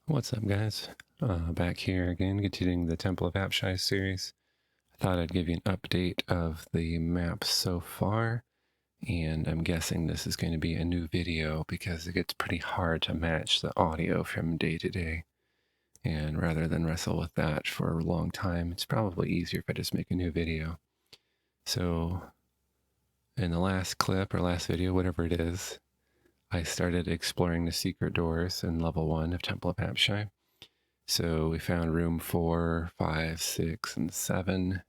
What's up, guys? Back here again, continuing the Temple of Apshai series. I thought I'd give you an update of the map so far, and I'm guessing this is going to be a new video because it gets pretty hard to match the audio from day to day. And rather than wrestle with that for a long time, it's probably easier if I just make a new video. So, in the last clip or last video, whatever it is, I started exploring the secret doors in level 1 of Temple of Apshai. So we found room 4, 5, 6, and 7.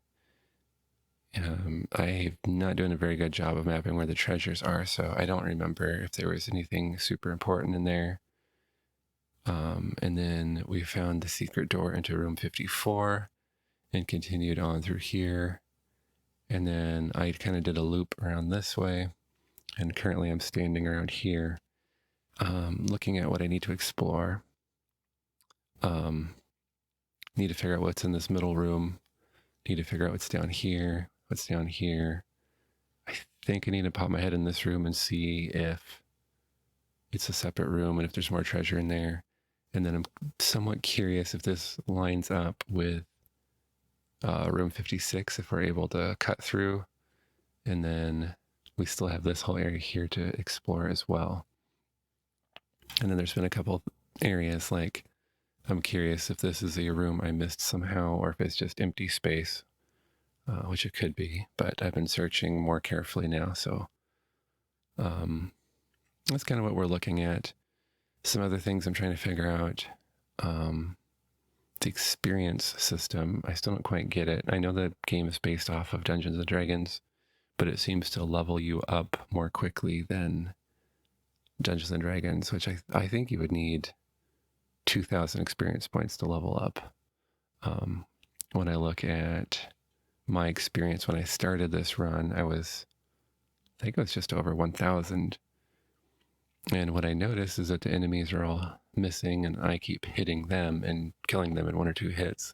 I'm not doing a very good job of mapping where the treasures are, so I don't remember if there was anything super important in there. And then we found the secret door into room 54 and continued on through here. And then I kind of did a loop around this way. And currently I'm standing around here, looking at what I need to explore. Need to figure out what's in this middle room. Need to figure out what's down here. What's down here? I think I need to pop my head in this room and see if it's a separate room and if there's more treasure in there. And then I'm somewhat curious if this lines up with room 56, if we're able to cut through. And then we still have this whole area here to explore as well. And then there's been a couple areas like I'm curious if this is a room I missed somehow or if it's just empty space. Which it could be, but I've been searching more carefully now, so that's kind of what we're looking at. Some other things I'm trying to figure out. The experience system, I still don't quite get it. I know the game is based off of Dungeons and Dragons, but it seems to level you up more quickly than Dungeons and Dragons, which I think you would need 2,000 experience points to level up. When I look at my experience when I started this run, I think it was just over 1,000. And what I noticed is that the enemies are all missing and I keep hitting them and killing them in 1 or 2 hits.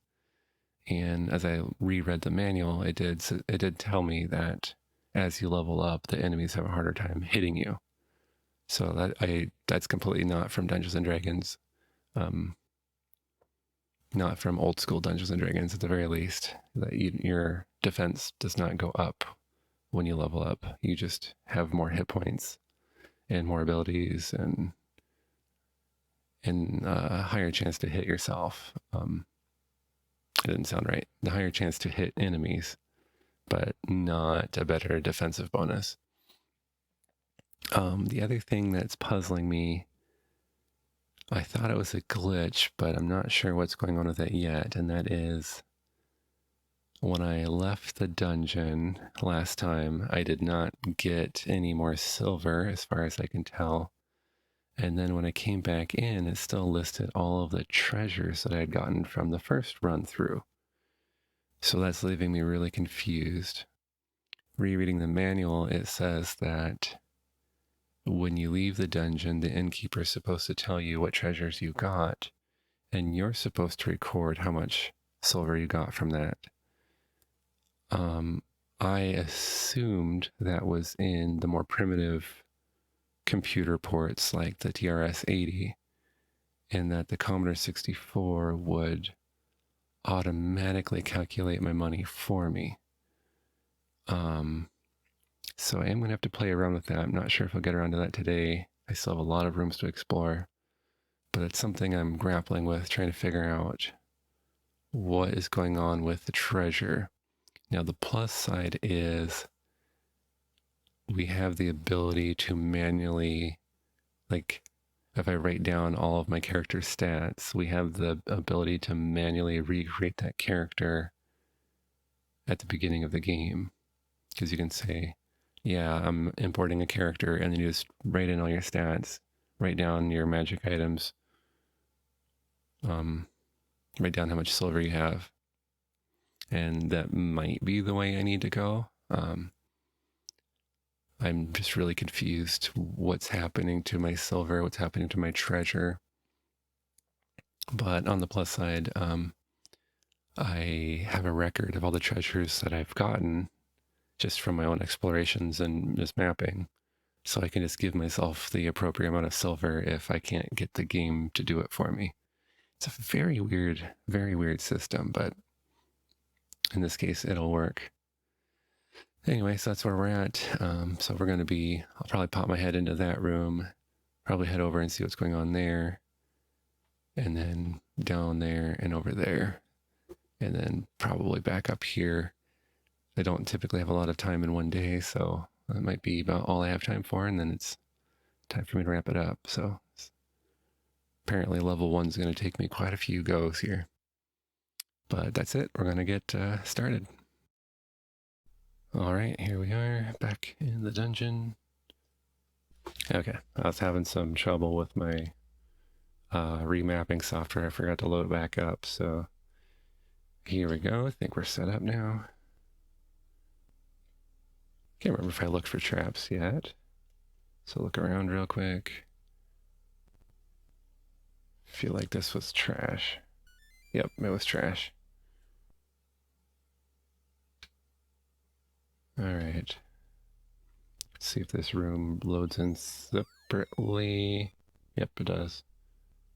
And as I reread the manual, it did tell me that as you level up, the enemies have a harder time hitting you. So that's completely not from Dungeons and Dragons. Not from old school Dungeons and Dragons at the very least, that your defense does not go up when you level up. You just have more hit points and more abilities and a higher chance to hit yourself. It didn't sound right. The higher chance to hit enemies, but not a better defensive bonus. The other thing that's puzzling me, I thought it was a glitch, but I'm not sure what's going on with it yet, and that is when I left the dungeon last time, I did not get any more silver as far as I can tell. And then when I came back in, it still listed all of the treasures that I had gotten from the first run through. So that's leaving me really confused. Rereading the manual, it says that when you leave the dungeon, the innkeeper is supposed to tell you what treasures you got, and you're supposed to record how much silver you got from that. I assumed that was in the more primitive computer ports like the TRS-80, and that the Commodore 64 would automatically calculate my money for me. So I am going to have to play around with that. I'm not sure if I'll get around to that today. I still have a lot of rooms to explore, but it's something I'm grappling with, trying to figure out what is going on with the treasure. Now, the plus side is we have the ability to manually, like, if I write down all of my character stats, we have the ability to manually recreate that character at the beginning of the game. Because you can say, yeah, I'm importing a character, and then you just write in all your stats, write down your magic items, write down how much silver you have. And that might be the way I need to go. I'm just really confused what's happening to my silver, what's happening to my treasure. But on the plus side, I have a record of all the treasures that I've gotten just from my own explorations and just mapping. So I can just give myself the appropriate amount of silver if I can't get the game to do it for me. It's a very weird system, but in this case, it'll work. Anyway, so that's where we're at. So we're going to be, I'll probably pop my head into that room, probably head over and see what's going on there, and then down there and over there, and then probably back up here. I don't typically have a lot of time in one day, so that might be about all I have time for, and then it's time for me to wrap it up. So apparently level 1's going to take me quite a few goes here. But that's it. We're going to get started. All right, here we are back in the dungeon. Okay, I was having some trouble with my remapping software. I forgot to load it back up, so here we go. I think we're set up now. Can't remember if I looked for traps yet. So look around real quick. Feel like this was trash. Yep, it was trash. All right. Let's see if this room loads in separately. Yep, it does.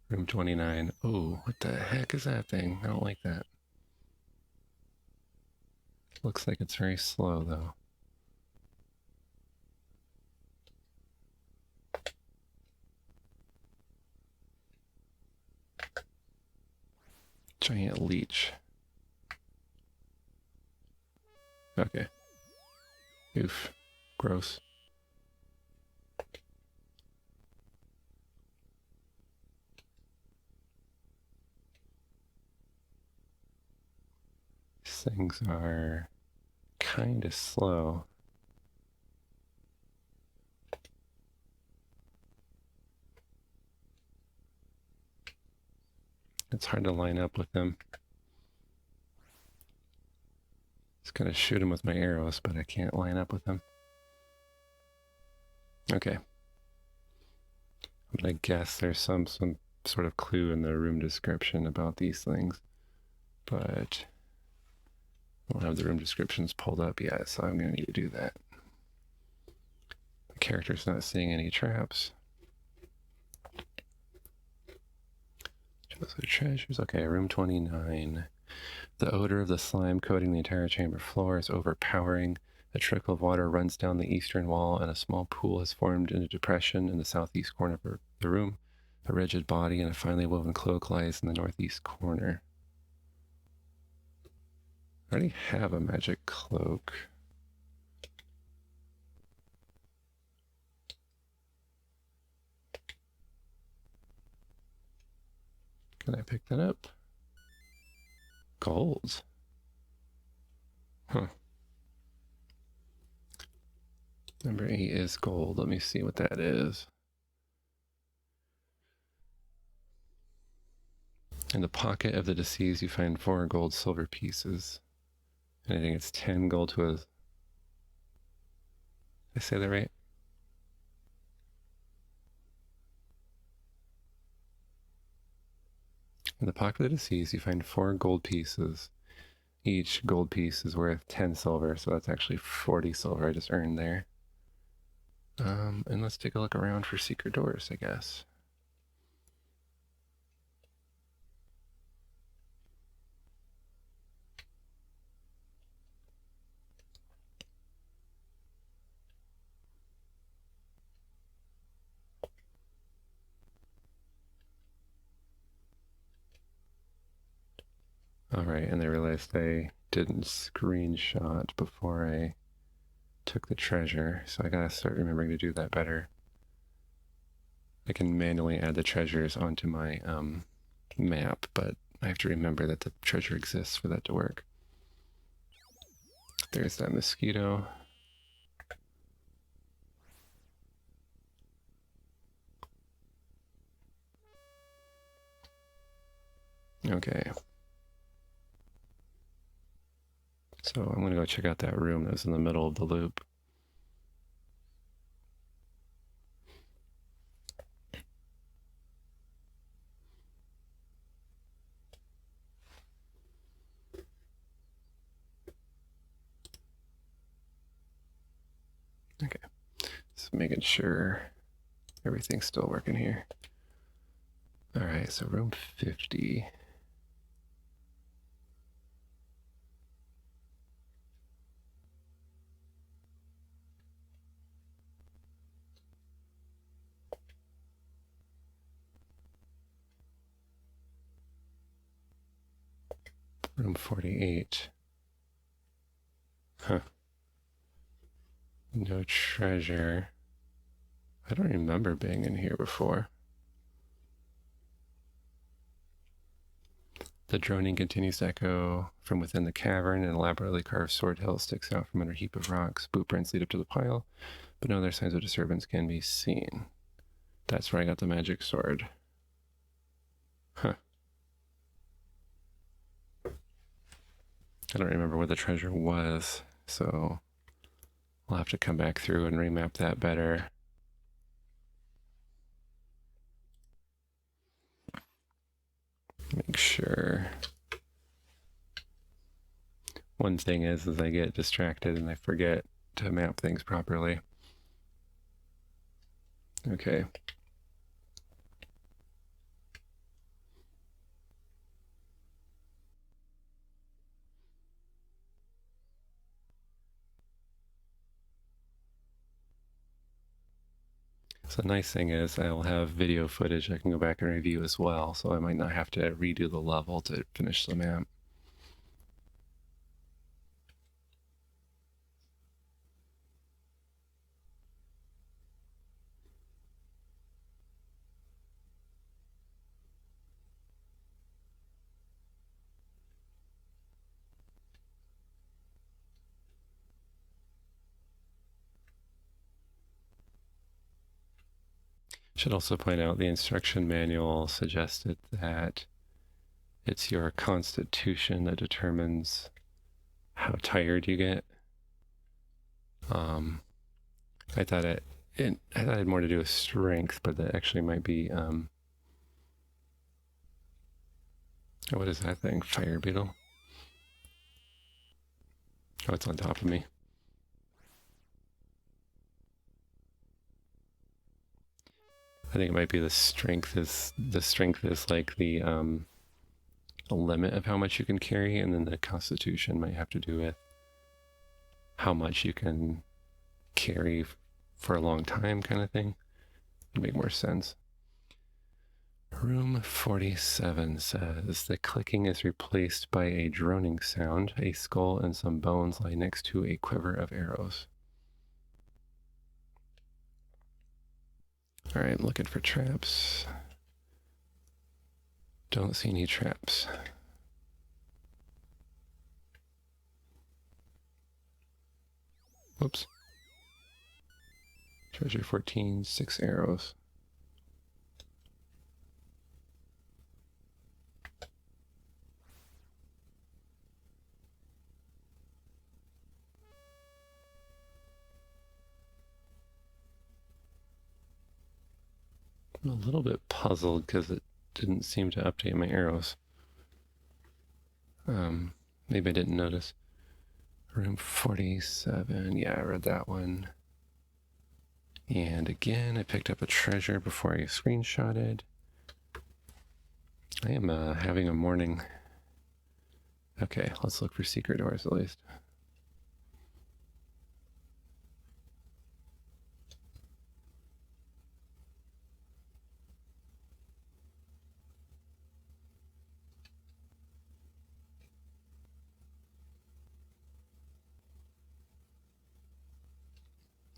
Room 29. Oh, what the heck is that thing? I don't like that. Looks like it's very slow, though. Giant leech. Okay. Oof. Gross. These things are kind of slow. It's hard to line up with them. Just gonna shoot them with my arrows, but I can't line up with them. Okay. I'm gonna guess there's some sort of clue in the room description about these things, but I don't have the room descriptions pulled up yet, so I'm gonna need to do that. The character's not seeing any traps. Just the treasures. Okay, room 29. The odor of the slime coating the entire chamber floor is overpowering. A trickle of water runs down the eastern wall, and a small pool has formed in a depression in the southeast corner of the room. A rigid body and a finely woven cloak lies in the northeast corner. I already have a magic cloak. Can I pick that up? Gold. Huh. Number 8 is gold. Let me see what that is. In the pocket of the deceased, you find 4 gold silver pieces. And I think it's 10 gold to a... Did I say that right? In the pocket of the deceased, you find 4 gold pieces. Each gold piece is worth 10 silver, so that's actually 40 silver I just earned there. And let's take a look around for secret doors, I guess. All right, and I realized I didn't screenshot before I took the treasure, so I gotta start remembering to do that better. I can manually add the treasures onto my map, but I have to remember that the treasure exists for that to work. There's that mosquito. Okay. So I'm going to go check out that room that was in the middle of the loop. Okay, just making sure everything's still working here. All right, so room 50. Room 48. Huh. No treasure. I don't remember being in here before. The droning continues to echo from within the cavern. An elaborately carved sword hilt sticks out from under a heap of rocks. Boot prints lead up to the pile, but no other signs of disturbance can be seen. That's where I got the magic sword. Huh. I don't remember where the treasure was, so we'll have to come back through and remap that better. Make sure. One thing is I get distracted and I forget to map things properly. Okay. So the nice thing is I'll have video footage I can go back and review as well, so I might not have to redo the level to finish the map. Should also point out the instruction manual suggested that it's your constitution that determines how tired you get. I thought it had more to do with strength, but that actually might be what is that thing? Fire beetle? Oh, it's on top of me. I think it might be the strength is like the limit of how much you can carry, and then the constitution might have to do with how much you can carry for a long time, kind of thing. It'd make more sense. Room 47 says the clicking is replaced by a droning sound. A skull and some bones lie next to a quiver of arrows. All right, I'm looking for traps. Don't see any traps. Whoops. Treasure 14, 6 arrows. I'm a little bit puzzled because it didn't seem to update my arrows. Maybe I didn't notice. Room 47. Yeah, I read that one. And again, I picked up a treasure before I screenshotted. I am having a morning. Okay, let's look for secret doors at least.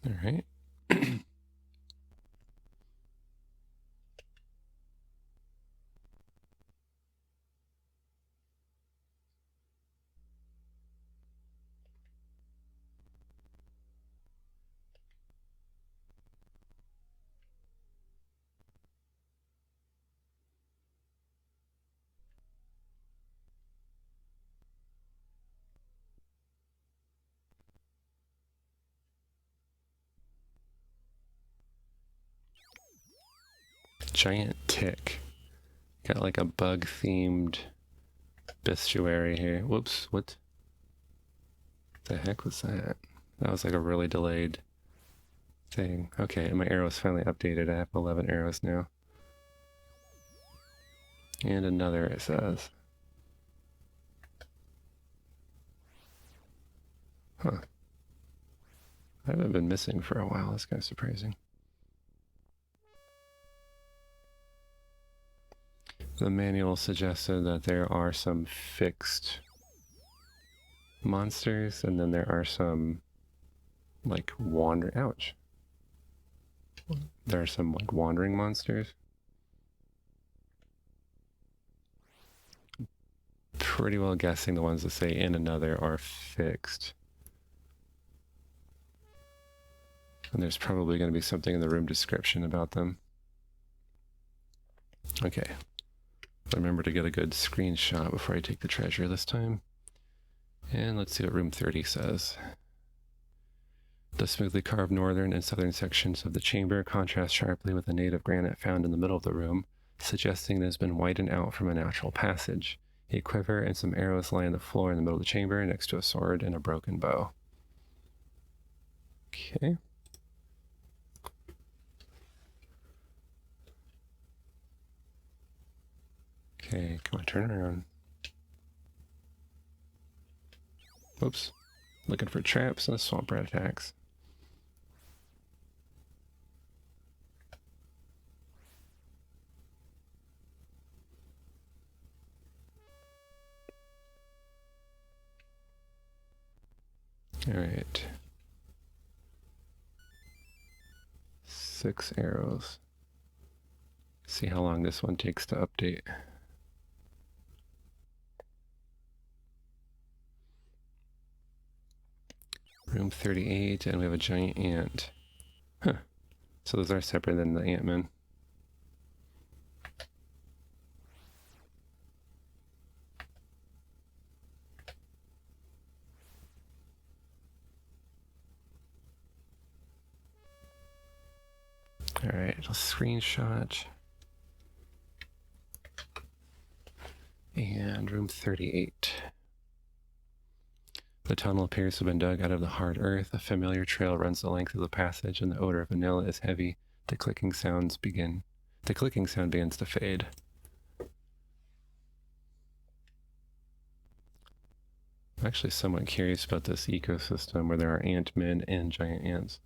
All right. Giant tick. Got like a bug themed bestiary here. Whoops, what the heck was that? That was like a really delayed thing. Okay, and my arrows finally updated. I have 11 arrows now. And another, it says. Huh. I haven't been missing for a while. That's kind of surprising. The manual suggested that there are some fixed monsters, and then there are some, like, ouch. There are some, like, wandering monsters. Pretty well guessing the ones that say in another are fixed. And there's probably going to be something in the room description about them. Okay. Remember to get a good screenshot before I take the treasure this time. And let's see what room 30 says. The smoothly carved northern and southern sections of the chamber contrast sharply with the native granite found in the middle of the room, suggesting it has been widened out from a natural passage. A quiver and some arrows lie on the floor in the middle of the chamber next to a sword and a broken bow. Okay. Okay, come on, turn around. Whoops. Looking for traps and swamp rat attacks. Alright. 6 arrows. See how long this one takes to update. Room 38, and we have a giant ant. Huh. So those are separate than the ant-men. Alright, I'll screenshot. And room 38. The tunnel appears to have been dug out of the hard earth. A familiar trail runs the length of the passage, and the odor of vanilla is heavy. The clicking sound begins to fade. I'm actually somewhat curious about this ecosystem where there are ant-men and giant ants.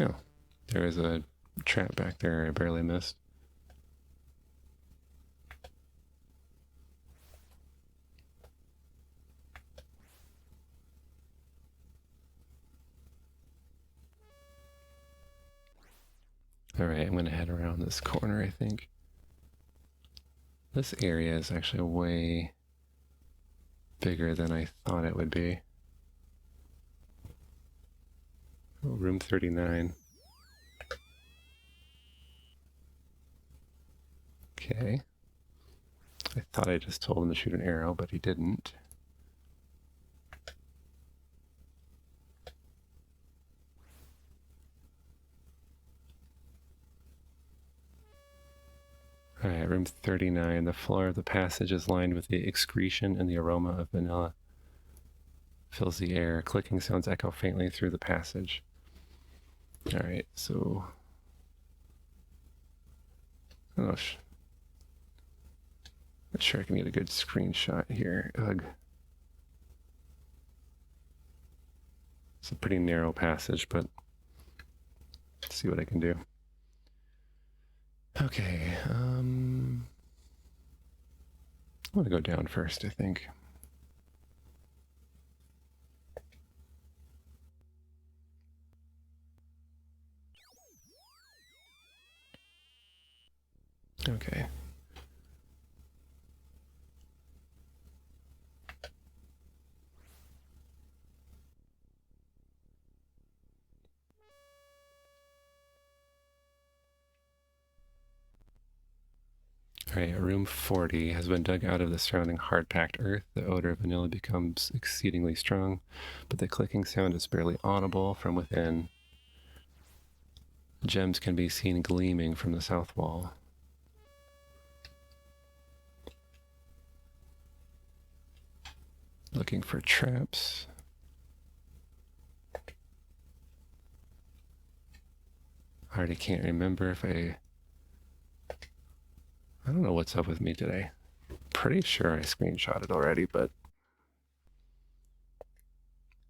Oh, there is a trap back there I barely missed. Alright, I'm going to head around this corner, I think. This area is actually way bigger than I thought it would be. Oh, room 39. Okay. I thought I just told him to shoot an arrow, but he didn't. Alright, room 39. The floor of the passage is lined with the excretion and the aroma of vanilla. Fills the air. Clicking sounds echo faintly through the passage. Alright, so... Oh, not sure I can get a good screenshot here. Ugh. It's a pretty narrow passage, but let's see what I can do. Okay, I'm gonna go down first, I think. Okay. Alright, room 40 has been dug out of the surrounding hard-packed earth. The odor of vanilla becomes exceedingly strong, but the clicking sound is barely audible from within. Gems can be seen gleaming from the south wall. Looking for traps. already can't remember if I don't know what's up with me today. Pretty sure I screenshotted already, but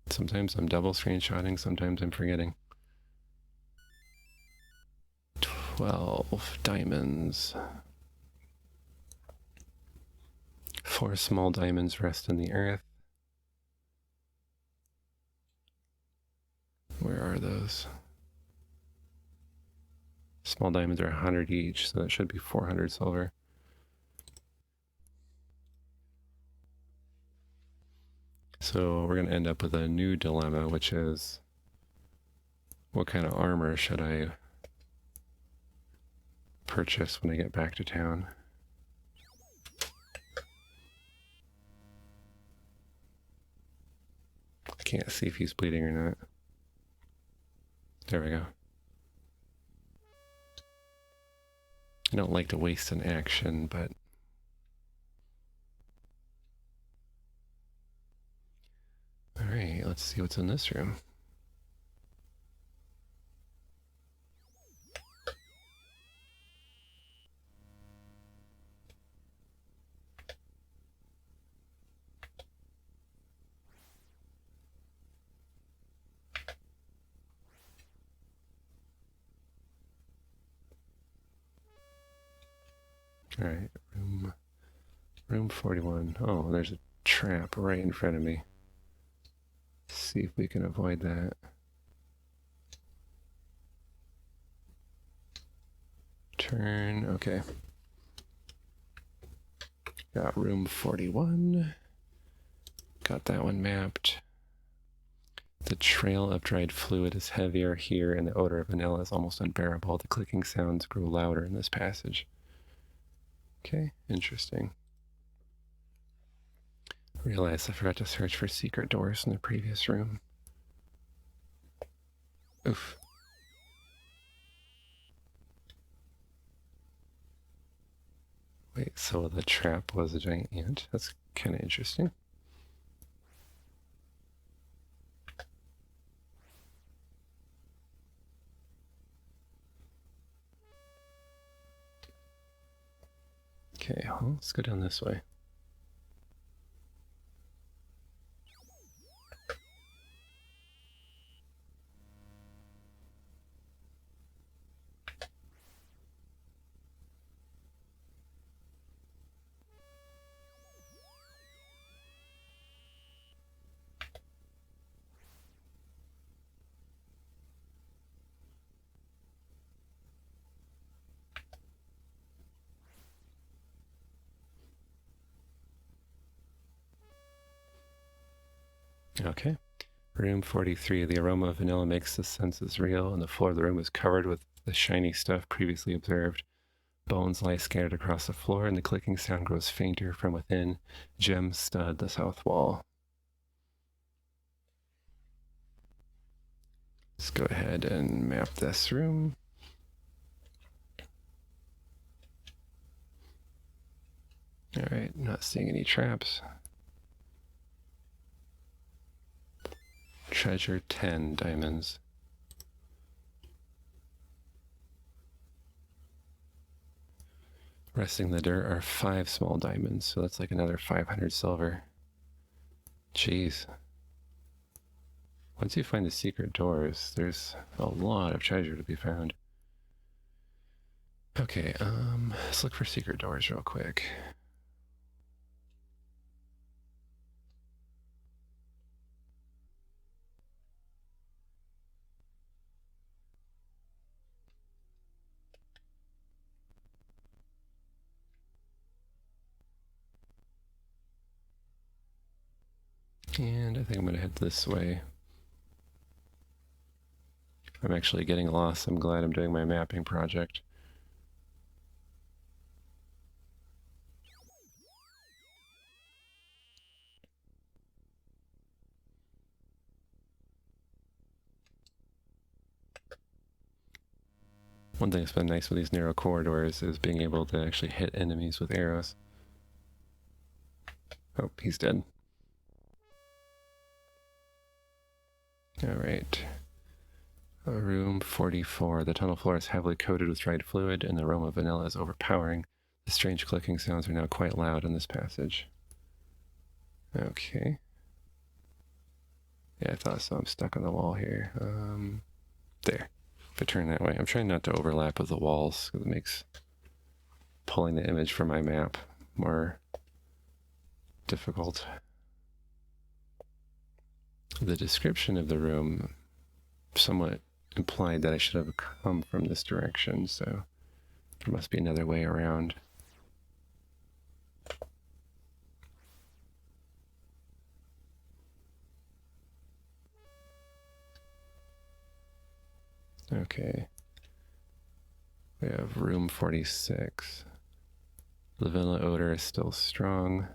sometimes I'm double screenshotting, sometimes I'm forgetting. 12 diamonds. 4 small diamonds rest in the earth. Where are those? Small diamonds are 100 each, so that should be 400 silver. So we're going to end up with a new dilemma, which is what kind of armor should I purchase when I get back to town? I can't see if he's bleeding or not. There we go. I don't like to waste an action, but alright, let's see what's in this room. Alright, room 41. Oh, there's a trap right in front of me. See if we can avoid that. Turn, okay. Got room 41. Got that one mapped. The trail of dried fluid is heavier here, and the odor of vanilla is almost unbearable. The clicking sounds grow louder in this passage. Okay, interesting. Realized I forgot to search for secret doors in the previous room. Oof. Wait, so the trap was a giant ant? That's kind of interesting. Okay, well, let's go down this way. Okay. Room 43. The aroma of vanilla makes the senses real, and the floor of the room is covered with the shiny stuff previously observed. Bones lie scattered across the floor, and the clicking sound grows fainter from within. Gems stud the south wall. Let's go ahead and map this room. Alright, not seeing any traps. Treasure 10 diamonds. Resting in the dirt are 5 small diamonds, so that's like another 500 silver. Jeez. Once you find the secret doors, there's a lot of treasure to be found. Okay, let's look for secret doors real quick. And I think I'm going to head this way. I'm actually getting lost. I'm glad I'm doing my mapping project. One thing that's been nice with these narrow corridors is being able to actually hit enemies with arrows. Oh, he's dead. Alright. Room 4. 44. The tunnel floor is heavily coated with dried fluid, and the aroma of vanilla is overpowering. The strange clicking sounds are now quite loud in this passage. Okay. Yeah, I thought so. I'm stuck on the wall here. There. If I turn that way. I'm trying not to overlap with the walls, because it makes pulling the image from my map more difficult. The description of the room somewhat implied that I should have come from this direction, so there must be another way around. Okay. We have room 46. The vanilla odor is still strong.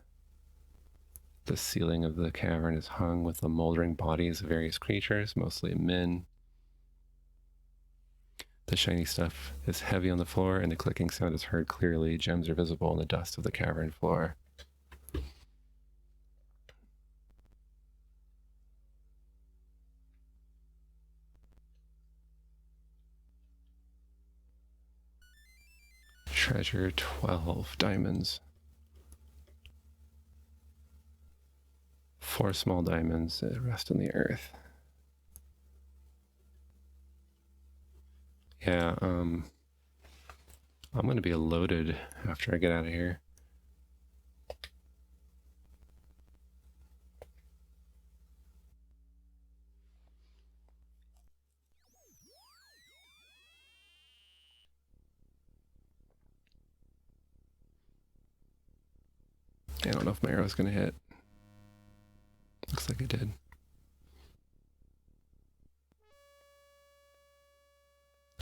The ceiling of the cavern is hung with the moldering bodies of various creatures, mostly men. The shiny stuff is heavy on the floor, and the clicking sound is heard clearly. Gems are visible in the dust of the cavern floor. Treasure 12 diamonds. 4 small diamonds that rest in the earth. Yeah, I'm going to be loaded after I get out of here. I don't know if my arrow's going to hit. Looks like it did.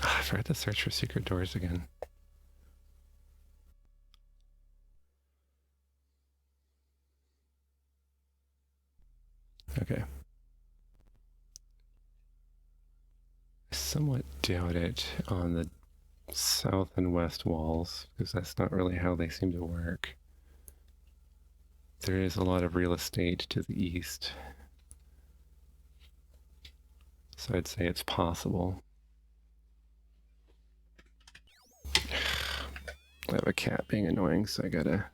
I forgot to search for secret doors again. Okay. I somewhat doubt it on the south and west walls, because that's not really how they seem to work. There is a lot of real estate to the east, so I'd say it's possible. I have a cat being annoying, so I gotta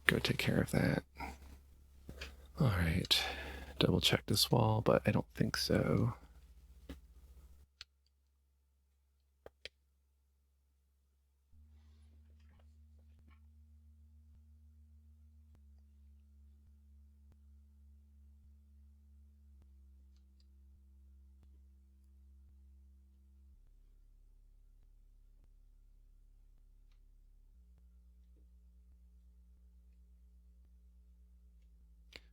go take care of that. Alright, double check this wall, but I don't think so.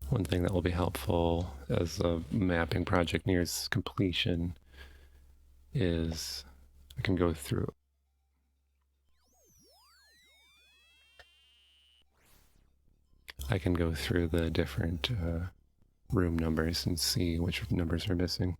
One thing that will be helpful as the mapping project nears completion is I can go through the different room numbers and see which numbers are missing.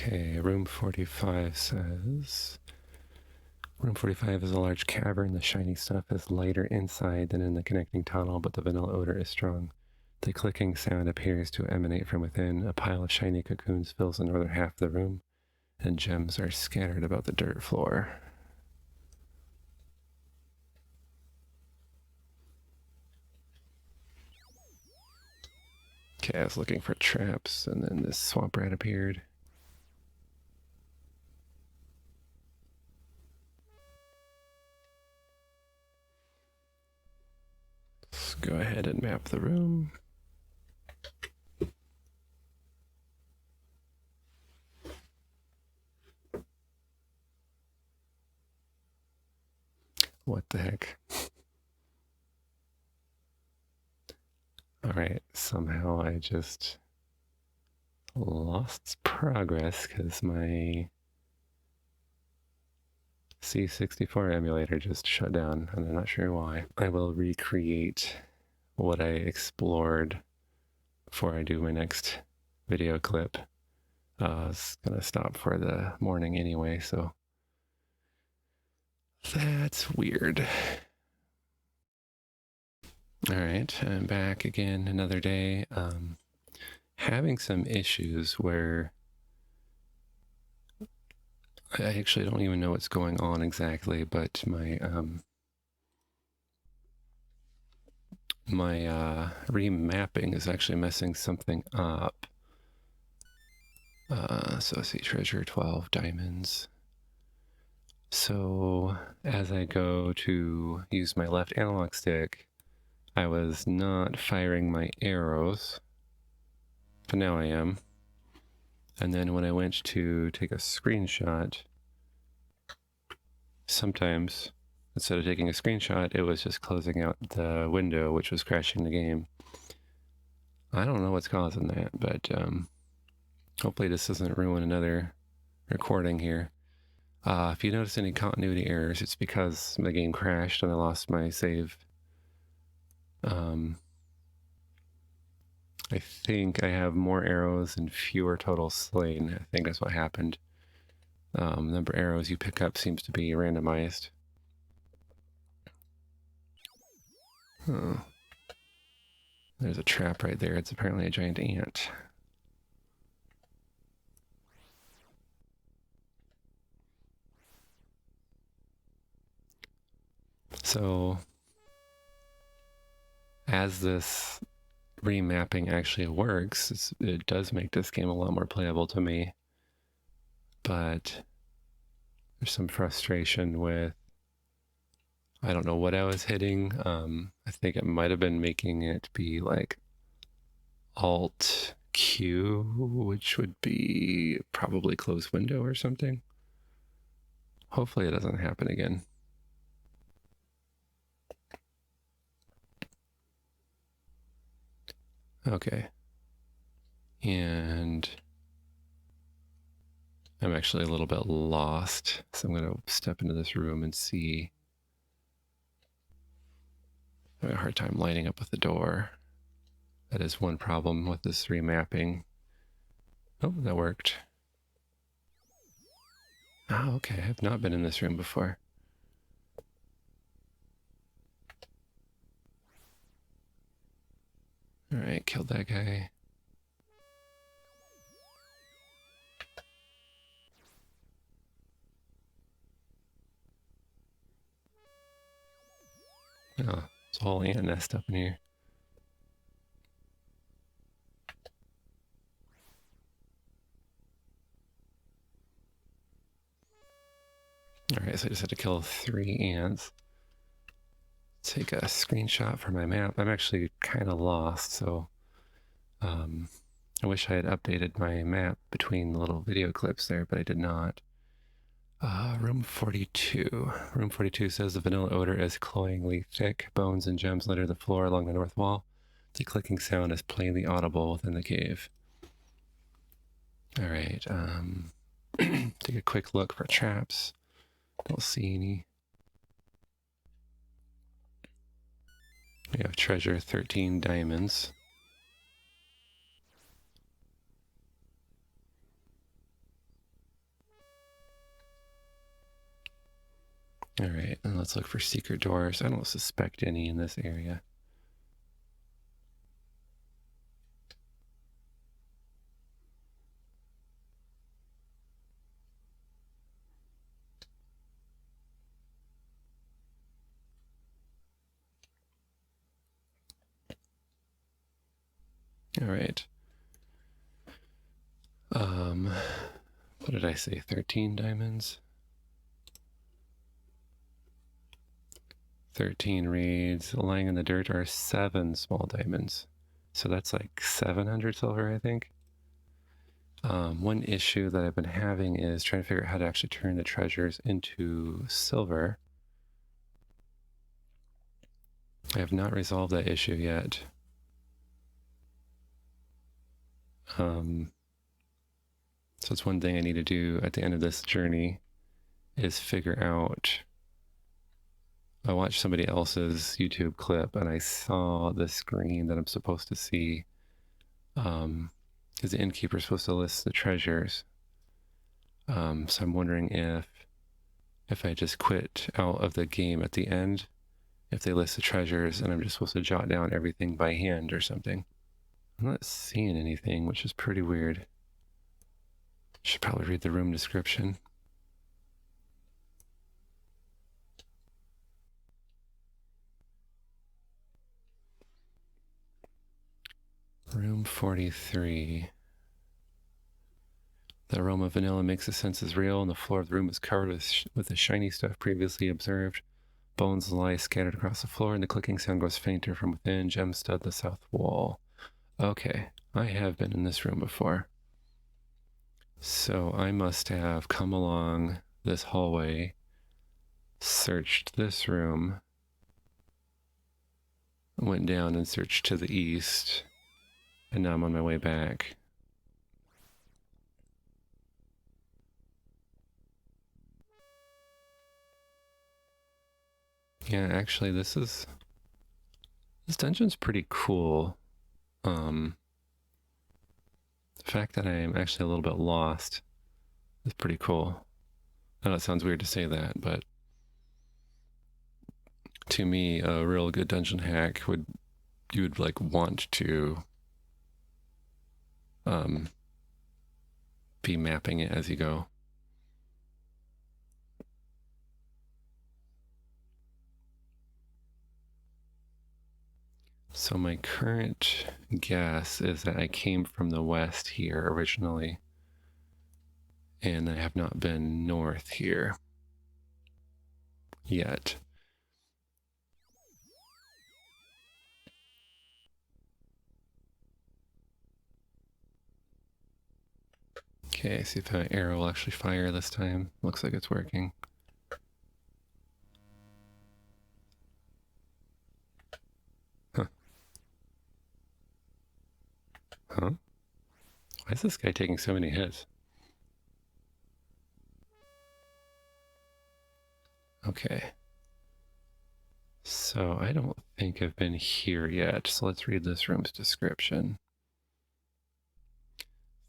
Okay, room 45 says, room 45 is a large cavern. The shiny stuff is lighter inside than in the connecting tunnel, but the vanilla odor is strong. The clicking sound appears to emanate from within. A pile of shiny cocoons fills the northern half of the room, and gems are scattered about the dirt floor. Okay, I was looking for traps, and then this swamp rat appeared. Let's go ahead and map the room. Okay, the heck? All right, somehow I just lost progress because my C64 emulator just shut down, and I'm not sure why. I will recreate what I explored before I do my next video clip. It's gonna stop for the morning anyway, so that's weird. All right, I'm back again another day. Having some issues where I actually don't even know what's going on exactly, but my remapping is actually messing something up. So see, treasure 12 diamonds. So as I go to use my left analog stick, I was not firing my arrows, but now I am. And then when I went to take a screenshot, sometimes instead of taking a screenshot, it was just closing out the window, which was crashing the game. I don't know what's causing that, but hopefully this doesn't ruin another recording here. If you notice any continuity errors, it's because the game crashed and I lost my save. I think I have more arrows and fewer total slain. I think that's what happened. The number of arrows you pick up seems to be randomized. Oh. There's a trap right there. It's apparently a giant ant. So, as this remapping actually works, it does make this game a lot more playable to me. But there's some frustration with, I don't know what I was hitting. I think it might have been making it be like Alt Q, which would be probably close window or something. Hopefully it doesn't happen again. Okay. And I'm actually a little bit lost, so I'm going to step into this room and see. I have a hard time lining up with the door. That is one problem with this remapping. Oh, that worked. Oh, okay. I have not been in this room before. All right, killed that guy. Oh, there's a whole ant nest up in here. Alright, so I just had to kill 3 ants. Take a screenshot for my map. I'm actually kind of lost, so I wish I had updated my map between the little video clips there, but I did not. Room 42. Room 42 says the vanilla odor is cloyingly thick. Bones and gems litter the floor along the north wall. The clicking sound is plainly audible within the cave. Alright, take a quick look for traps. Don't see any. We have treasure, 13 diamonds. Alright, and let's look for secret doors. I don't suspect any in this area. Alright. What did I say? 13 diamonds? 13 reads. Lying in the dirt are 7 small diamonds. So that's like 700 silver, I think. One issue that I've been having is trying to figure out how to actually turn the treasures into silver. I have not resolved that issue yet. So it's one thing I need to do at the end of this journey is figure out. I watched somebody else's YouTube clip and I saw the screen that I'm supposed to see. Because the innkeeper is supposed to list the treasures. So I'm wondering if I just quit out of the game at the end, if they list the treasures and I'm just supposed to jot down everything by hand or something. I'm not seeing anything, which is pretty weird. Should probably read the room description. Room 43. The aroma of vanilla makes the senses real, and the floor of the room is covered with the shiny stuff previously observed. Bones lie scattered across the floor, and the clicking sound grows fainter from within. Gems stud the south wall. Okay, I have been in this room before. So I must have come along this hallway, searched this room, went down and searched to the east, and now I'm on my way back. Yeah, actually, this dungeon's pretty cool. The fact that I am actually a little bit lost is pretty cool. I know it sounds weird to say that, but to me, a real good dungeon hack you would like want to be mapping it as you go. So my current guess is that I came from the west here originally, and I have not been north here yet. Okay, see if an arrow will actually fire this time. Looks like it's working. Huh. Huh? Why is this guy taking so many hits? Okay. So I don't think I've been here yet, so let's read this room's description.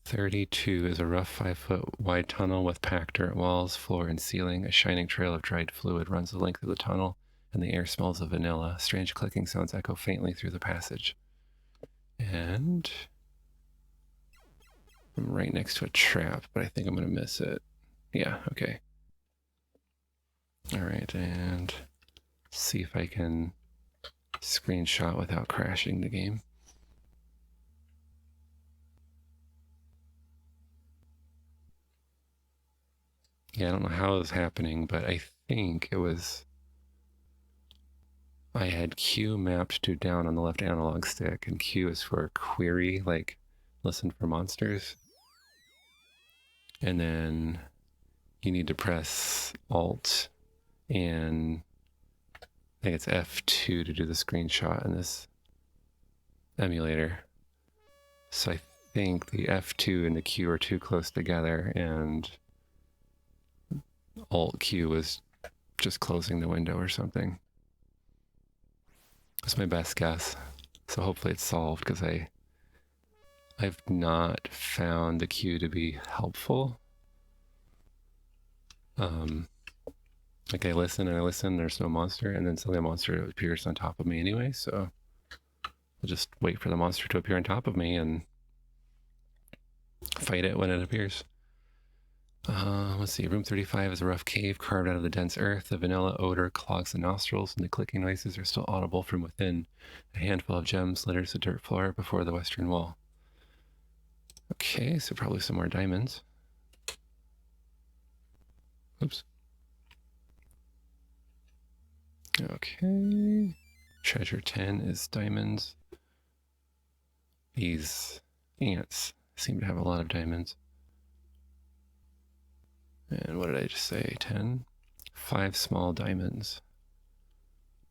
32 is a rough 5-foot wide tunnel with packed dirt walls, floor, and ceiling. A shining trail of dried fluid runs the length of the tunnel, and the air smells of vanilla. Strange clicking sounds echo faintly through the passage. And I'm right next to a trap, but I think I'm going to miss it. Yeah, okay. All right, and see if I can screenshot without crashing the game. Yeah, I don't know how it was happening, but I think it was... I had Q mapped to down on the left analog stick, and Q is for query, like listen for monsters. And then you need to press Alt and I think it's F2 to do the screenshot in this emulator. So I think the F2 and the Q are too close together, and Alt Q was just closing the window or something. That's my best guess. So hopefully it's solved, because I've not found the Q to be helpful. Like I listen and I listen, there's no monster, and then suddenly a monster appears on top of me anyway, so I'll just wait for the monster to appear on top of me and fight it when it appears. Let's see, room 35 is a rough cave carved out of the dense earth. The vanilla odor clogs the nostrils, and the clicking noises are still audible from within. A handful of gems litters the dirt floor before the western wall. Okay, so probably some more diamonds. Oops. Okay. Treasure 10 is diamonds. These ants seem to have a lot of diamonds. And what did I just say? 10? 5 small diamonds.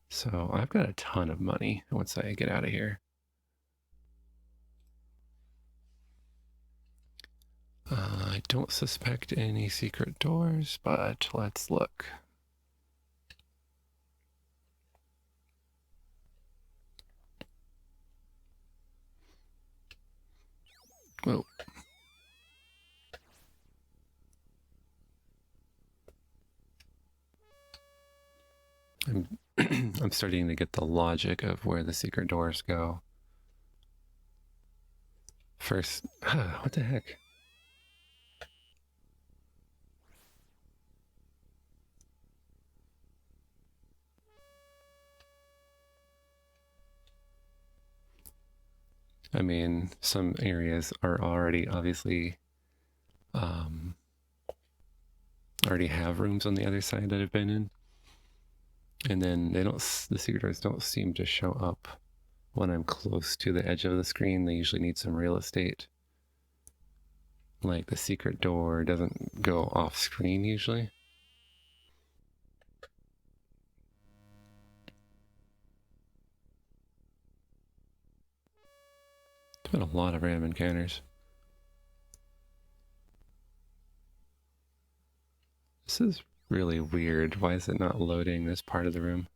So I've got a ton of money once I get out of here. I don't suspect any secret doors, but let's look. Whoa. I'm starting to get the logic of where the secret doors go. First, what the heck? I mean, some areas are already obviously already have rooms on the other side that I've been in. And then the secret doors don't seem to show up when I'm close to the edge of the screen. They usually need some real estate. Like the secret door doesn't go off screen usually. There's been a lot of random encounters. This is really weird. Why is it not loading this part of the room?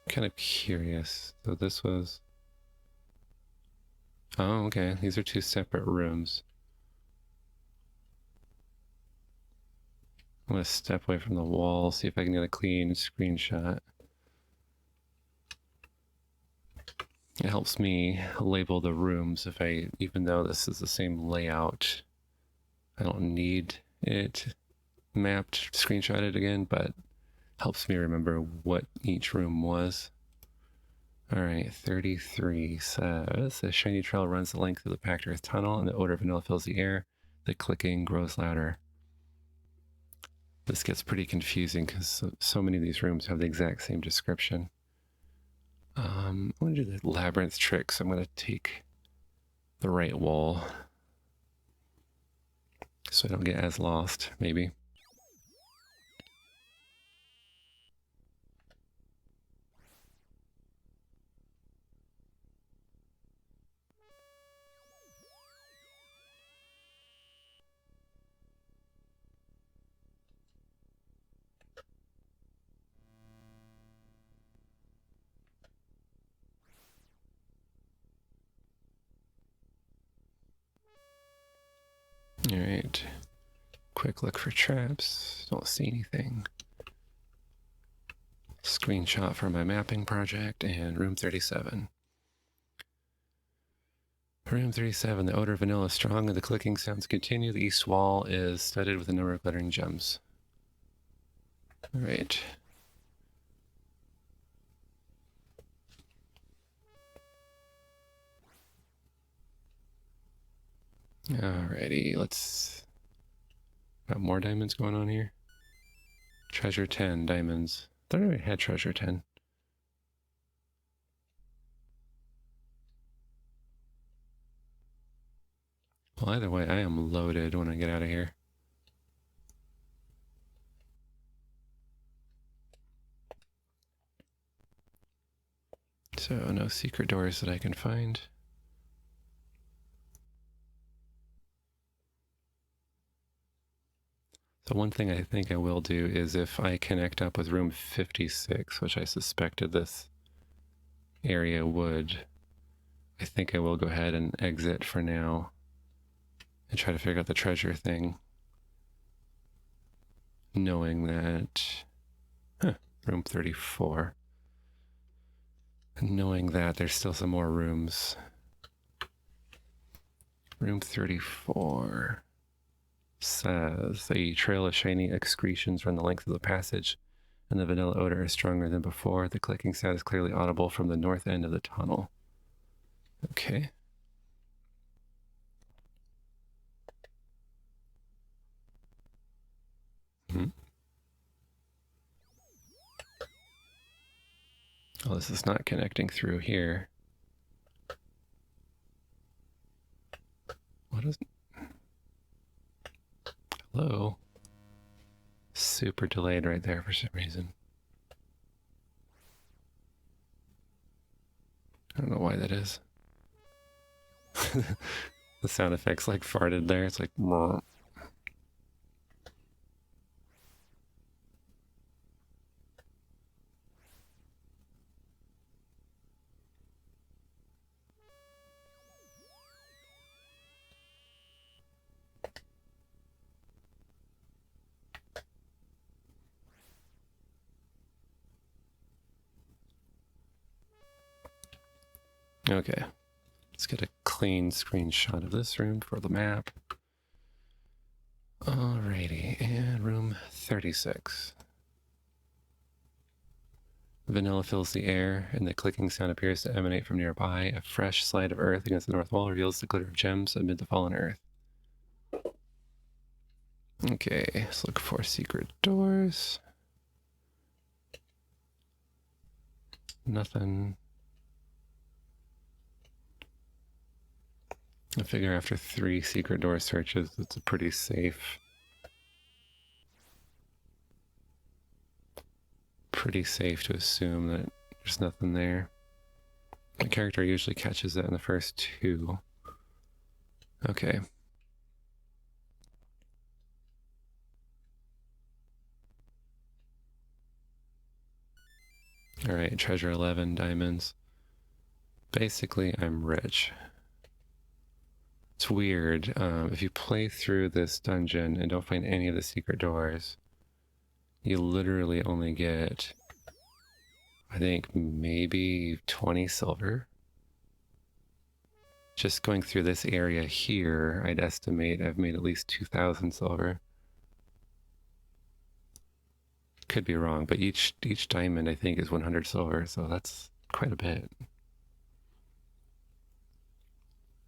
Kind of curious. So this was... Oh, okay. These are two separate rooms. I'm going to step away from the wall, see if I can get a clean screenshot. It helps me label the rooms if I, even though this is the same layout, I don't need it mapped, screenshotted again, but helps me remember what each room was. All right, 33 says, the shiny trail runs the length of the packed earth tunnel and the odor of vanilla fills the air. The clicking grows louder. This gets pretty confusing because so many of these rooms have the exact same description. I'm going to do the labyrinth trick, so I'm going to take the right wall so I don't get as lost, maybe. All right, quick look for traps. Don't see anything. Screenshot from my mapping project and room 37. Room 37, the odor of vanilla is strong and the clicking sounds continue. The east wall is studded with a number of glittering gems. All right. Alrighty, let's... Got more diamonds going on here. Treasure 10 diamonds. I thought I had treasure 10. Well, either way, I am loaded when I get out of here. So, no secret doors that I can find. So one thing I think I will do is if I connect up with room 56, which I suspected this area would, I think I will go ahead and exit for now and try to figure out the treasure thing. Knowing that... room 34. Knowing that there's still some more rooms. Room 34 says a trail of shiny excretions run the length of the passage, and the vanilla odor is stronger than before. The clicking sound is clearly audible from the north end of the tunnel. Okay. Oh, this is not connecting through here. What is... Hello? Super delayed right there for some reason. I don't know why that is. The sound effects like farted there. It's like... Brr. Okay. Let's get a clean screenshot of this room for the map. Alrighty, and room 36. Vanilla fills the air, and the clicking sound appears to emanate from nearby. A fresh slide of earth against the north wall reveals the glitter of gems amid the fallen earth. Okay, let's look for secret doors. Nothing. I figure after 3 secret door searches, it's a pretty safe to assume that there's nothing there. My character usually catches that in the first 2. Okay. Alright, treasure 11 diamonds. Basically, I'm rich. It's weird. If you play through this dungeon and don't find any of the secret doors, you literally only get, I think, maybe 20 silver. Just going through this area here, I'd estimate I've made at least 2,000 silver. Could be wrong, but each diamond, I think, is 100 silver, so that's quite a bit.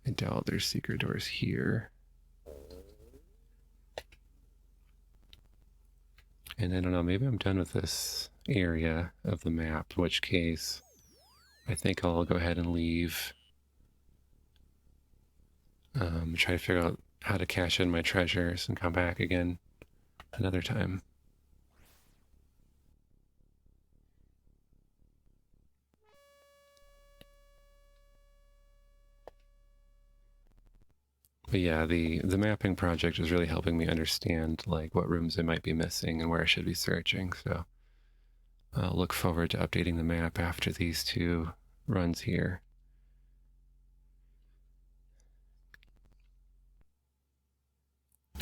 I doubt there's secret doors here. And I don't know, maybe I'm done with this area of the map, in which case I think I'll go ahead and leave. Try to figure out how to cash in my treasures and come back again another time. But yeah, the mapping project is really helping me understand like what rooms I might be missing and where I should be searching. So I'll look forward to updating the map after these 2 runs here.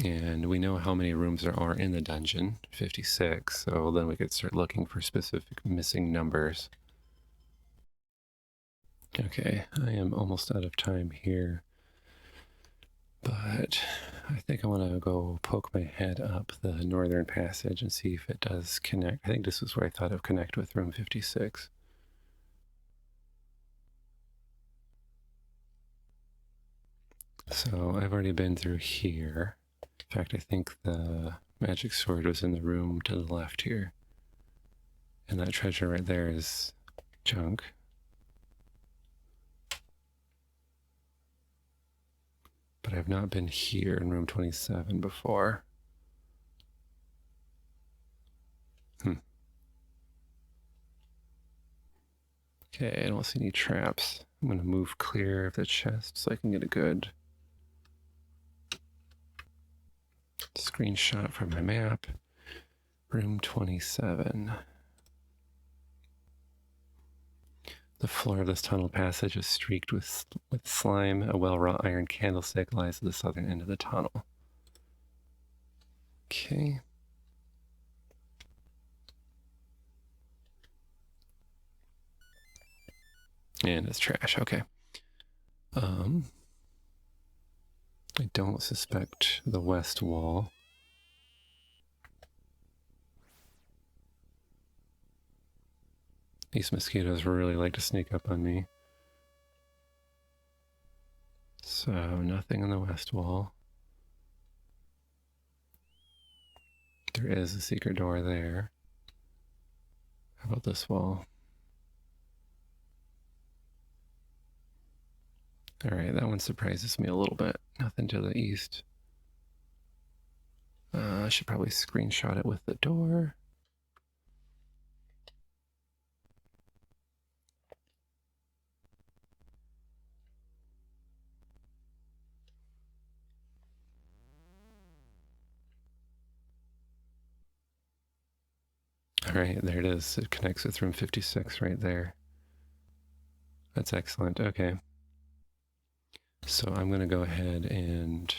And we know how many rooms there are in the dungeon, 56, so then we could start looking for specific missing numbers. Okay, I am almost out of time here, but I think I want to go poke my head up the northern passage and see if it does connect. I think this is where I thought it would connect with room 56. So I've already been through here. In fact, I think the magic sword was in the room to the left here. And that treasure right there is junk. But I've not been here in room 27 before. Okay, I don't see any traps. I'm going to move clear of the chest so I can get a good screenshot from my map. Room 27. The floor of this tunnel passage is streaked with slime. A well-wrought iron candlestick lies at the southern end of the tunnel. Okay. And it's trash. Okay. I don't suspect the west wall. These mosquitoes really like to sneak up on me. So, nothing on the west wall. There is a secret door there. How about this wall? Alright, that one surprises me a little bit. Nothing to the east. I should probably screenshot it with the door. All right, there it is. It connects with room 56 right there. That's excellent. Okay. So I'm going to go ahead and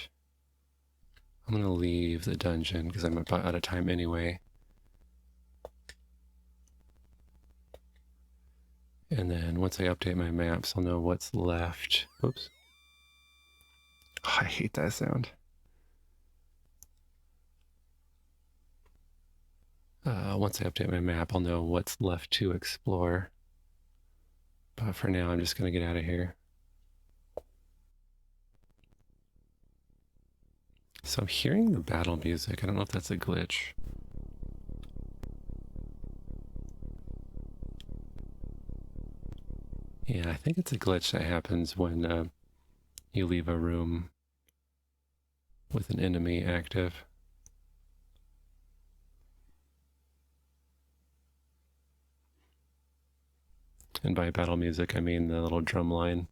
I'm going to leave the dungeon because I'm about out of time anyway. And then once I update my maps, I'll know what's left. Oops. Oh, I hate that sound. Once I update my map, I'll know what's left to explore. But for now, I'm just going to get out of here. So I'm hearing the battle music. I don't know if that's a glitch. Yeah, I think it's a glitch that happens when you leave a room with an enemy active. And by battle music, I mean the little drum line.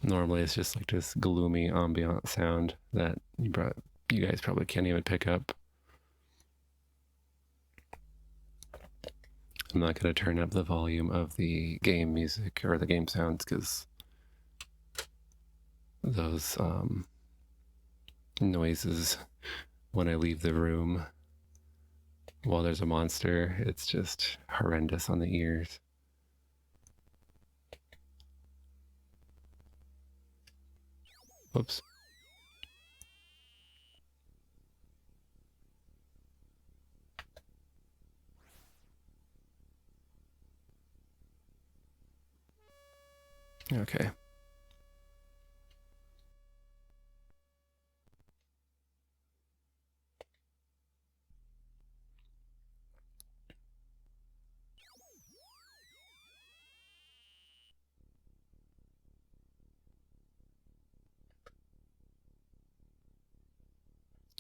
Normally, it's just like this gloomy ambient sound that you guys probably can't even pick up. I'm not going to turn up the volume of the game music or the game sounds because those noises when I leave the room while there's a monster, it's just horrendous on the ears. Whoops. Okay.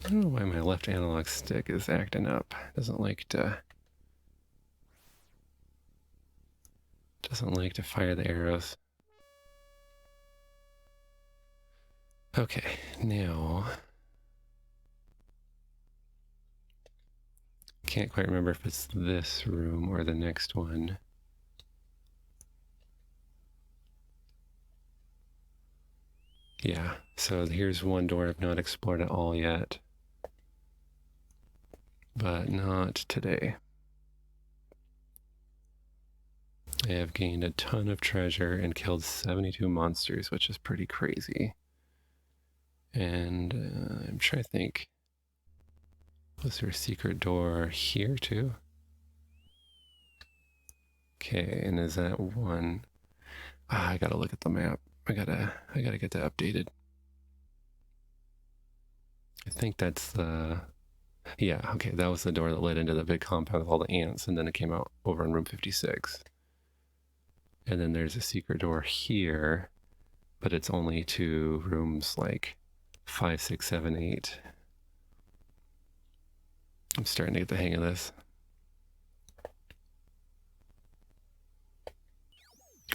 I don't know why my left analog stick is acting up. Doesn't like to fire the arrows. Okay, now can't quite remember if it's this room or the next one. Yeah, so here's one door I've not explored at all yet. But not today. I have gained a ton of treasure and killed 72 monsters, which is pretty crazy. And I'm trying to think, was there a secret door here too? Okay, and is that one? I gotta look at the map. I gotta get that updated. I think that's the, yeah, okay, that was the door that led into the big compound with all the ants, and then it came out over in room 56. And then there's a secret door here, but it's only to rooms like 5, 6, 7, 8. I'm starting to get the hang of this.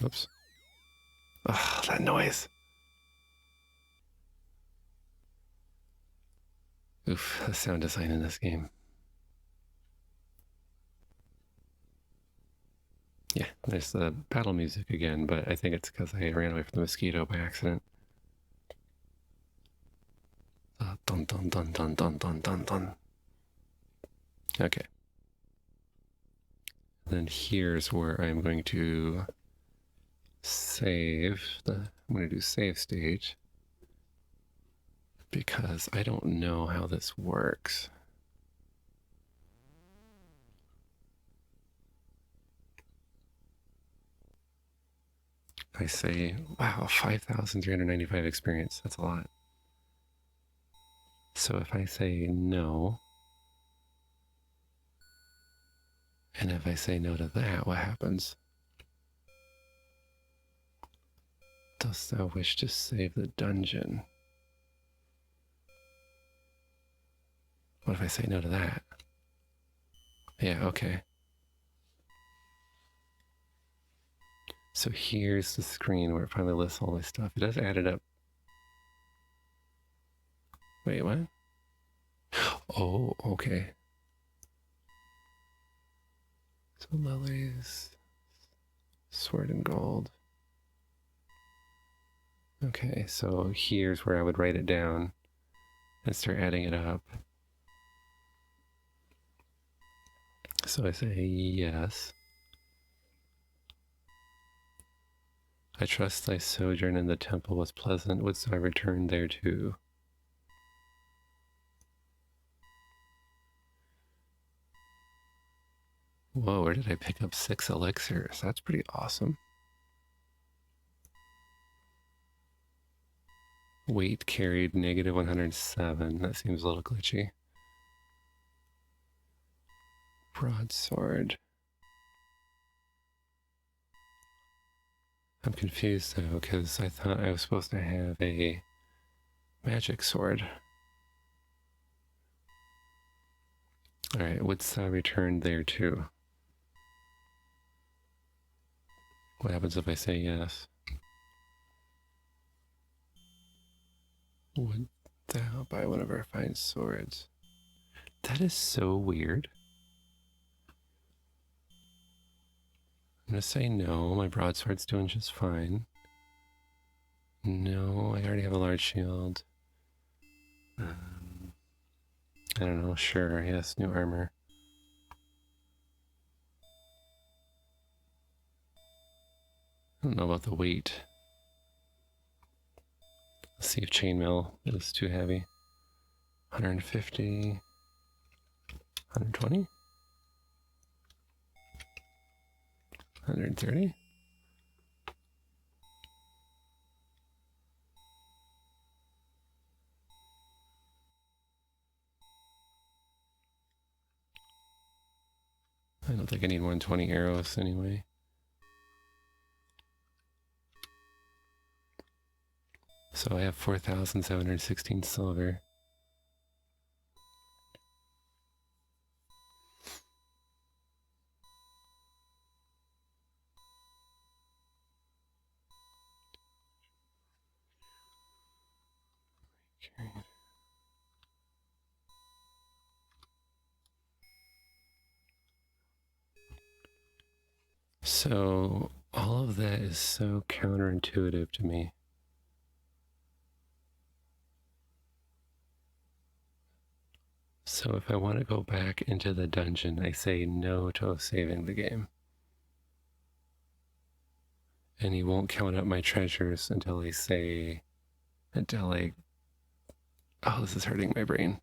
Oops. Oh, that noise. Oof, the sound design in this game. Yeah, there's the battle music again, but I think it's because I ran away from the mosquito by accident. Dun dun dun dun dun dun dun dun. Okay. Then here's where I'm going to save. I'm going to do save stage because I don't know how this works. I say, wow, 5,395 experience. That's a lot. So if I say no, and if I say no to that, what happens? Dost thou wish to save the dungeon? What if I say no to that? Yeah, okay. So here's the screen where it finally lists all this stuff. It does add it up. Wait, what? Oh, okay. So lilies, sword and gold. Okay, so here's where I would write it down and start adding it up. So I say yes. I trust thy sojourn in the temple was pleasant. Wouldst thou return thereto? Whoa, where did I pick up 6 elixirs? That's pretty awesome. Weight carried negative 107. That seems a little glitchy. Broadsword. I'm confused though, because I thought I was supposed to have a magic sword. Alright, what's return there too? What happens if I say yes? Would thou buy one of our fine swords? That is so weird. I'm gonna say no. My broadsword's doing just fine. No, I already have a large shield. I don't know. Sure, yes, new armor. I don't know about the weight. Let's see if chainmail is too heavy. 150. 120? 130? I don't think I need 120 arrows anyway. So I have 4,716 silver. Okay. So all of that is so counterintuitive to me. So if I want to go back into the dungeon, I say no to saving the game. And he won't count up my treasures until I say, oh, this is hurting my brain.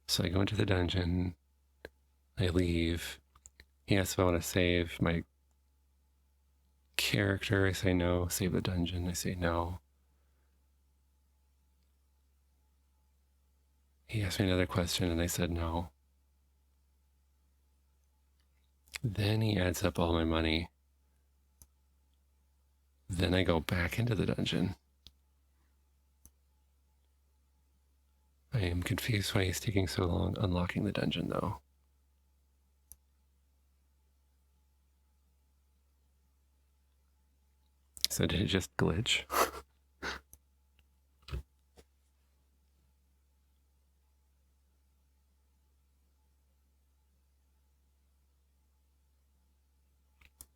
So I go into the dungeon, I leave. He asks if I want to save my character. I say no. Save the dungeon. I say no. He asked me another question and I said no. Then he adds up all my money. Then I go back into the dungeon. I am confused why he's taking so long unlocking the dungeon though. So did it just glitch?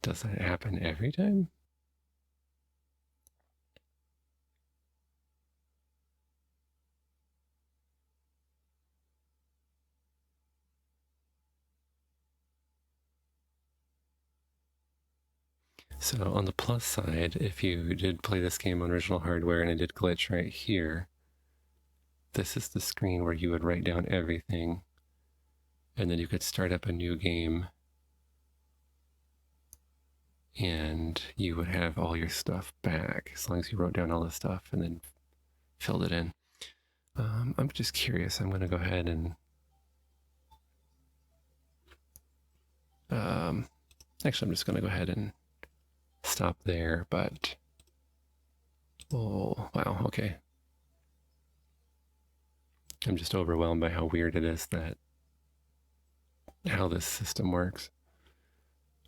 Does that happen every time? So on the plus side, if you did play this game on original hardware and it did glitch right here, this is the screen where you would write down everything and then you could start up a new game and you would have all your stuff back as long as you wrote down all the stuff and then filled it in. I'm just curious. I'm going to go ahead and actually, I'm just going to go ahead and stop there, but oh, wow, okay. I'm just overwhelmed by how weird it is that how this system works.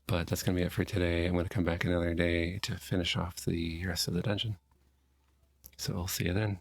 But that's going to be it for today. I'm going to come back another day to finish off the rest of the dungeon. So I'll see you then.